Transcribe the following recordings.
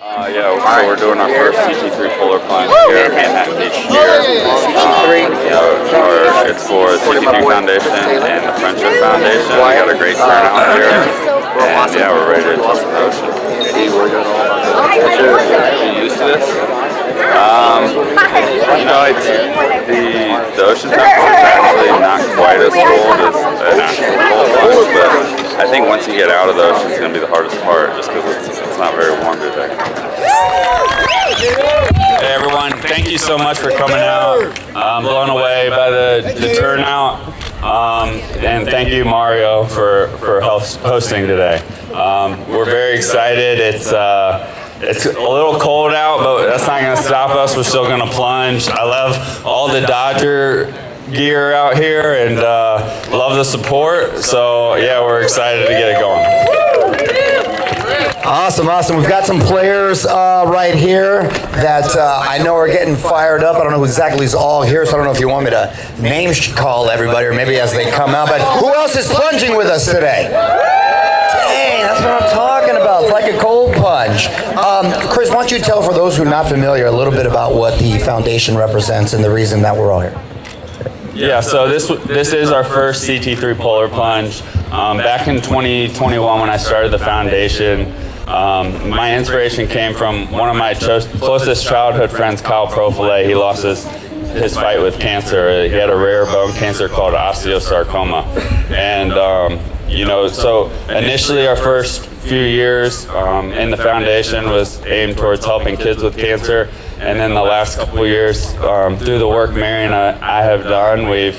Yeah, so we're doing our first CT3 Polar Plunge here at Manhattan Beach here. It's for the CT3 Foundation and the Friendship Foundation. We got a great turnout here, and yeah, we're ready to touch the ocean. Are you used to this? The ocean tempo is actually not quite as cold as an actual cold plunge, but I think once you get out of the ocean, it's going to be the hardest part, just because it's not very warm today. Hey everyone, thank you so much for coming out. I'm blown away by the turnout, and thank you Mario for hosting today. We're very excited. It's a little cold out, but that's not going to stop us. We're still going to plunge. I love all the Dodger gear out here and love the support. So yeah, we're excited to get it going. Awesome. We've got some players right here that I know are getting fired up. I don't know who exactly is all here, so I don't know if you want me to name call everybody or maybe as they come out. But who else is plunging with us today? Dang, that's what I'm talking about. It's like a cold plunge. Chris, why don't you tell for those who are not familiar a little bit about what the foundation represents and the reason that we're all here? Yeah, so this is our first CT3 Polar Plunge. Back in 2021 when I started the foundation, my inspiration came from one of my closest childhood friends, Kyle Profile. He lost his fight with cancer. He had a rare bone cancer called osteosarcoma. And, so initially our first few years in the foundation was aimed towards helping kids with cancer. And then the last couple of years, through the work Mary and I have done, we've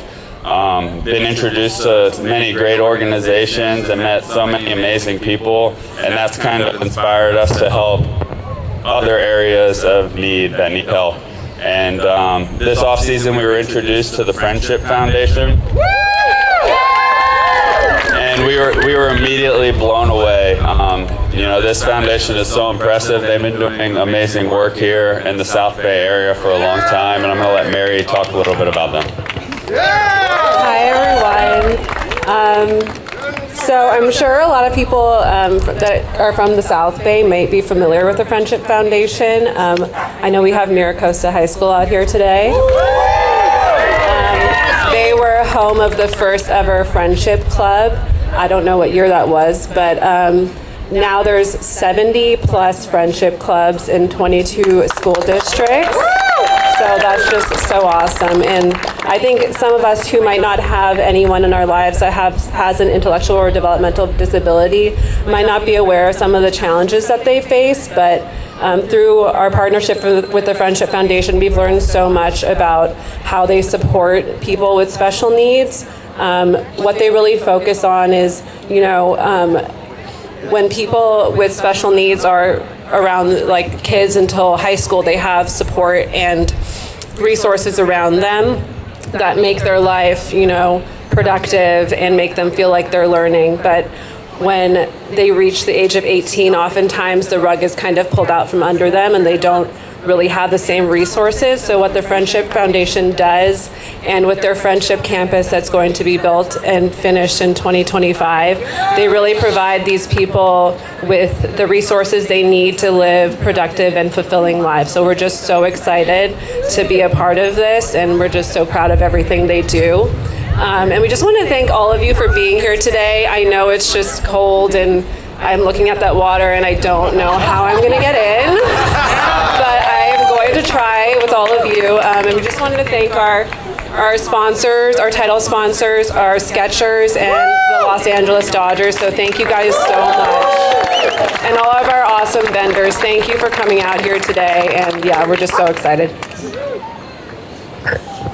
been introduced to many great organizations and met so many amazing people, and that's kind of inspired us to help other areas of need that need help. And this off season we were introduced to the Friendship Foundation, and we were immediately blown away. This foundation is so impressive. They've been doing amazing work here in the South Bay area for a long time, and I'm going to let Mary talk a little bit about them. Hi everyone. So I'm sure a lot of people that are from the South Bay might be familiar with the Friendship Foundation. I know we have Miracosta High School out here today. They were home of the first ever Friendship Club. I don't know what year that was, but now there's 70 plus Friendship Clubs in 22 school districts. So that's just so awesome. And I think some of us who might not have anyone in our lives that has an intellectual or developmental disability might not be aware of some of the challenges that they face, but through our partnership with the Friendship Foundation, we've learned so much about how they support people with special needs. What they really focus on is, when people with special needs are around, like kids until high school, they have support and resources around them that make their life, productive and make them feel like they're learning. But when they reach the age of 18, oftentimes the rug is kind of pulled out from under them and they don't really have the same resources. So what the Friendship Foundation does, and with their Friendship Campus that's going to be built and finished in 2025, they really provide these people with the resources they need to live productive and fulfilling lives. So we're just so excited to be a part of this, and we're just so proud of everything they do. And we just want to thank all of you for being here today. I know it's just cold and I'm looking at that water and I don't know how I'm going to get in, but I am going to try with all of you. And we just wanted to thank our sponsors, our title sponsors, our Skechers, and the Los Angeles Dodgers. So thank you guys so much. And all of our awesome vendors, thank you for coming out here today. And yeah, we're just so excited.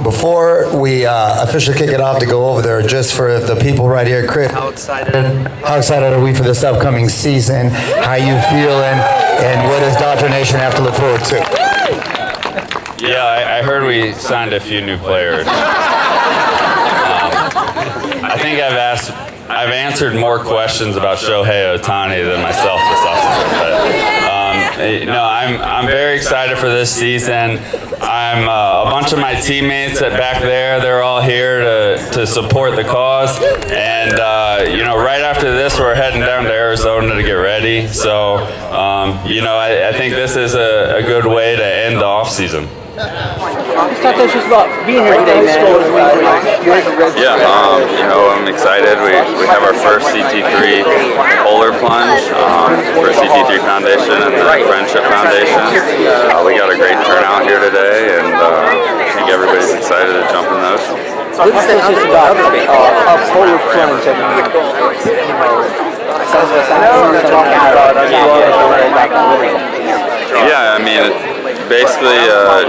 Before we officially kick it off to go over there, just for the people right here, Chris, how excited are we for this upcoming season? How you feeling? And what does Dodger Nation have to look forward to? Yeah, I heard we signed a few new players. I think I've answered more questions about Shohei Ohtani than myself this offseason. But I'm very excited for this season. I'm a bunch of my teammates back there. They're all here to support the cause, and you know, right after this, we're heading down to Arizona to get ready. So, you know, I think this is a good way to end the off season. Talk to us just about being here today, man. Yeah, you know, I'm excited. We have our first CT3 Polar Plunge for CT3 Foundation and the Friendship Foundation. We got a great turnout here today, and I think everybody's excited to jump in the ocean. Talk to us just about Polar Plunge. I mean, you know, some of us out there talking about Yeah, I mean, basically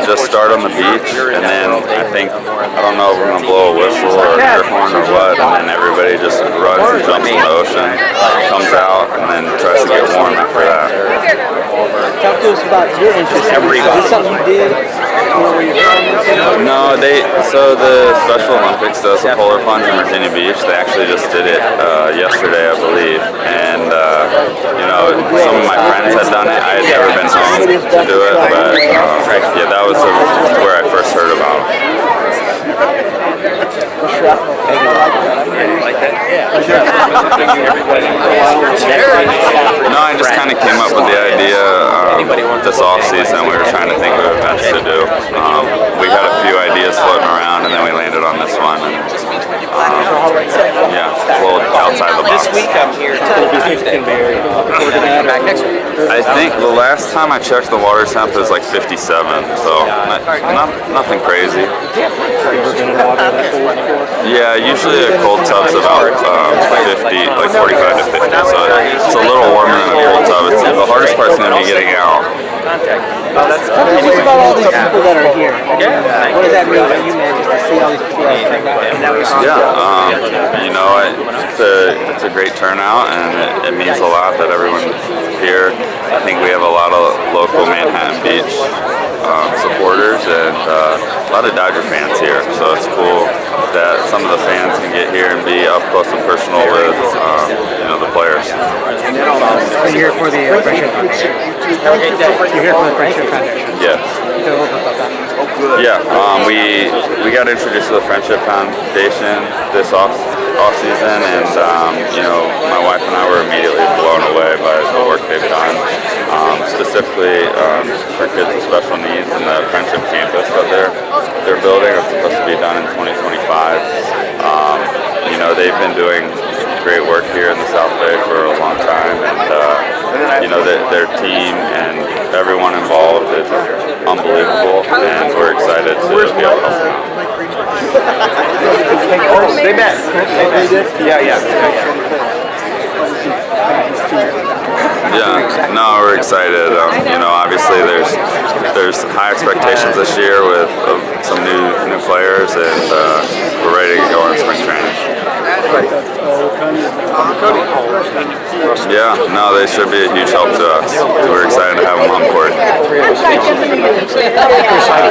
just start on the beach, and then I don't know if we're gonna blow a whistle or an air horn or what, and then everybody just runs and jumps in the ocean, comes out, and then tries to get warm after that. Talk to us about your interest. Is this something you did? No, so the Special Olympics does the Polar Plunge in Virginia Beach. They actually just did it yesterday, I believe, and you know, some of my friends had done it. I had never been home to do it, but yeah, that was where I first heard about it. No, I just kind of came up with the idea this off season. We were trying to think of events to do. We had a few ideas floating around, and then we landed on this one. And, yeah, a little outside the box. This week I'm here to back next week. I think the last time I checked, the water temp is like 57, so nothing crazy. Yeah, usually a cold tub's about 50, like 45 to 50, so it's a little warmer than a cold tub. The hardest part's going to be getting out. It's about all these people that are here. What does that mean to you, man, just to see all these people that are here? Yeah, you know, it's a great turnout, and it means a lot that everyone's here. I think we have a lot of local Manhattan Beach supporters and a lot of Dodger fans here, so it's cool that some of the fans can get here and be up close and personal with you know, the players. You're here for the Friendship Foundation. You're here for the Friendship Foundation. Yeah. Yeah, we got introduced to the Friendship Foundation this off season, and you know, my wife and I were immediately blown away by the work they've done, specifically for kids with special needs in the Friendship campus that they're building. It's supposed to be done in 2025. You know, they've been doing great work here in the South Bay for a long time, and you know, their team and everyone involved is unbelievable, and we're excited to be able to help them out. They met. Yeah. Yeah, no, we're excited. You know, obviously there's high expectations this year with some new players, and we're ready to go on spring training. Yeah, no, they should be a huge help to us. We're excited to have them on board.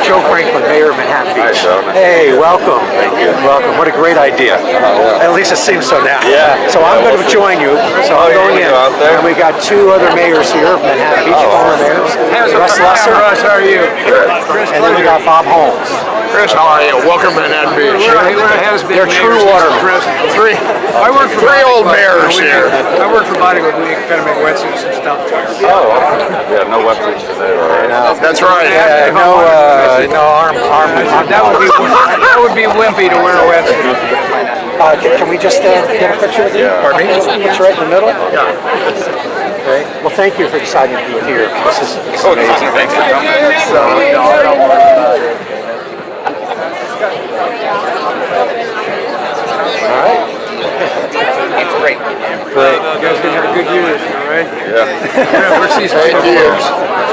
Joe Franklin, Mayor of Manhattan Beach. Hi, Joe. Hey, welcome. Thank you. Welcome. What a great idea. At least it seems so now. Yeah. So I'm going to join you. So I'm going in. Out there? And we got two other mayors here, Manhattan Beach former mayors. Russ Lesser. Russ, how are you? And then we got Bob Holmes. Chris, how are you? Welcome to Manhattan Beach. They're true watermen. I work for three old mayors here. I work for Bodywood. We kind of make wetsuits and stuff. Oh, yeah, no wetsuits today, right? That's right. Yeah, no arm. That would be wimpy to wear a wetsuit. Can we just get a picture with you? Pardon me? Picture right in the middle? Yeah. Okay. Well, thank you for deciding to be here. This is amazing. Thanks for coming. All right. It's great. Great. You guys gonna have a good year, all right? Yeah. We're season years.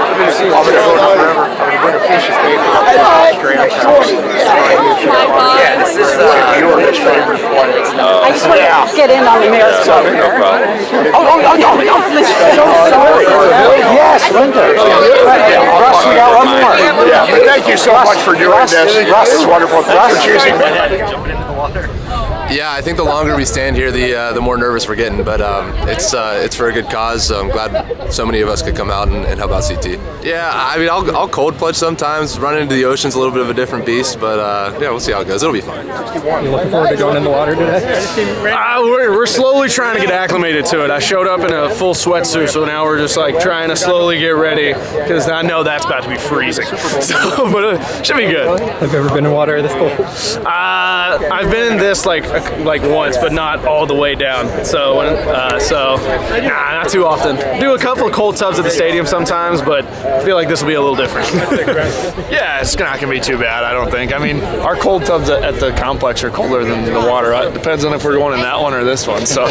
We've been season forever. I'm gonna bring a piece of paper. Yeah, this is your favorite one. I just want to get in on the mayor's club No here. problem. Yes, Linda. Russ, you got one more. Yeah, but thank you so much for doing this. Russ, It's wonderful. Thanks for choosing me. Jumping into the water. Yeah, I think the longer we stand here, the more nervous we're getting. But it's for a good cause. So I'm glad so many of us could come out and help out CT. Yeah, I mean, I'll cold plunge sometimes. Running into the ocean's a little bit of a different beast, but yeah, we'll see how it goes. It'll be fun. You looking forward to going in the water today? We're slowly trying to get acclimated to it. I showed up in a full sweatsuit, so now we're just like trying to slowly get ready because I know that's about to be freezing. So, but it should be good. Have you ever been in water this cold? I've been in this like once, but not all the way down. So not too often. Do a couple of cold tubs at the stadium sometimes, but I feel like this will be a little different. Yeah, it's not gonna be too bad, I don't think. I mean, our cold tubs at the complex are colder than the water. It depends on if we're going in that one or this one. So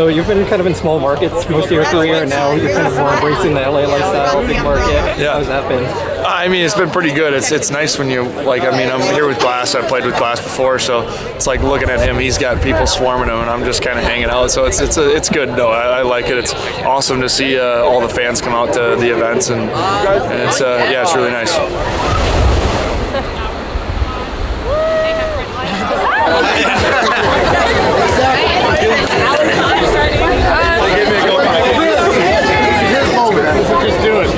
you've been kind of in small markets most of your career, and now you're kind of more embracing the LA lifestyle, big market. Yeah. How's that been? I mean, it's been pretty good. It's nice when you I'm here with Glass. I played with Glass before, so it's like looking at him. He's got people swarming him, and I'm just kind of hanging out. So it's good. No, I like it. It's awesome to see all the fans come out to the events, and it's really nice. Just do it.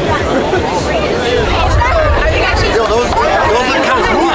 Yo, those look kind of cool.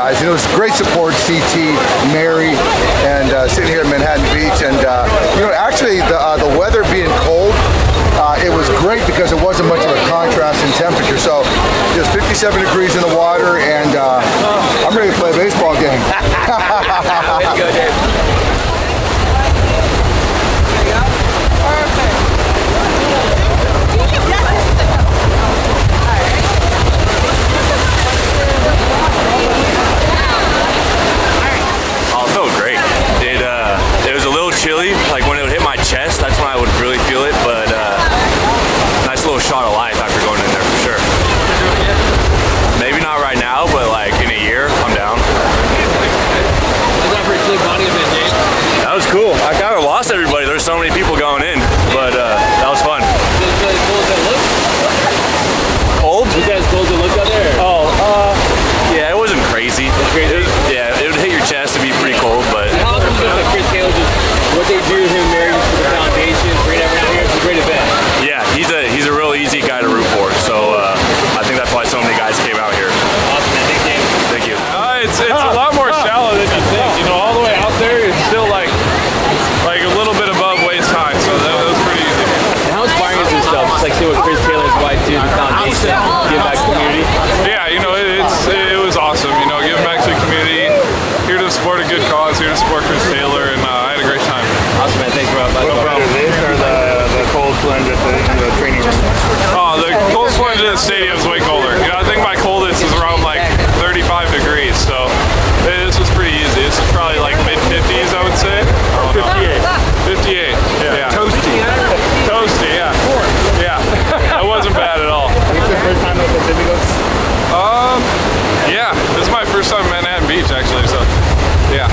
guys. And it was great support, CT, Mary, and sitting here at Manhattan Beach. And actually the weather being cold, it was great because it wasn't much of a contrast in temperature. So just 57 degrees in the water, and I'm ready to play a baseball game. Way to go, Dave. Oh, it felt great. It was a little chilly, like when it would hit my chest, that's when I would really feel it, but nice little shot of life after going in there for sure. Maybe not right now, but like in a year, I'm down. Was that pretty slick body event, Dave? That was cool. I kind of lost everybody. There's so many people going in, but that was fun. Was it as cold as it looked? Cold? Was that as cold as it looked out there? Oh, yeah, it wasn't crazy. It would hit your chest and be pretty cold, but. How often does like Chris Taylor just what they do, him and Mary just for the foundation, bring everyone out here? It's a great event. Yeah, he's a real easy guy to root for, so I think that's why so many guys came out here. Awesome, man. Thank you. It's a lot more shallow than you think. You know, all the way out there, it's still like a little bit above waist high, so that was pretty easy. And how inspiring is this stuff? Just like see what Chris Taylor's wife do, the foundation, give back to the community. Yeah, it was awesome. Giving back to the community, here to support a good cause, here to support Chris Taylor, and I had a great time. Awesome, man. Thanks, bro. No problem. This or the cold plunge at the training room? Oh, the cold plunge at the stadium is way colder. I think my coldest is around like 35 degrees, so this was pretty easy. This is probably like mid-50s, I would say. 58. 58. Yeah. Toasty. Toasty, yeah. Yeah. That wasn't bad at all. Is this the first time at the Pacificos? Yeah. This is my first time in Manhattan Beach, actually, so yeah.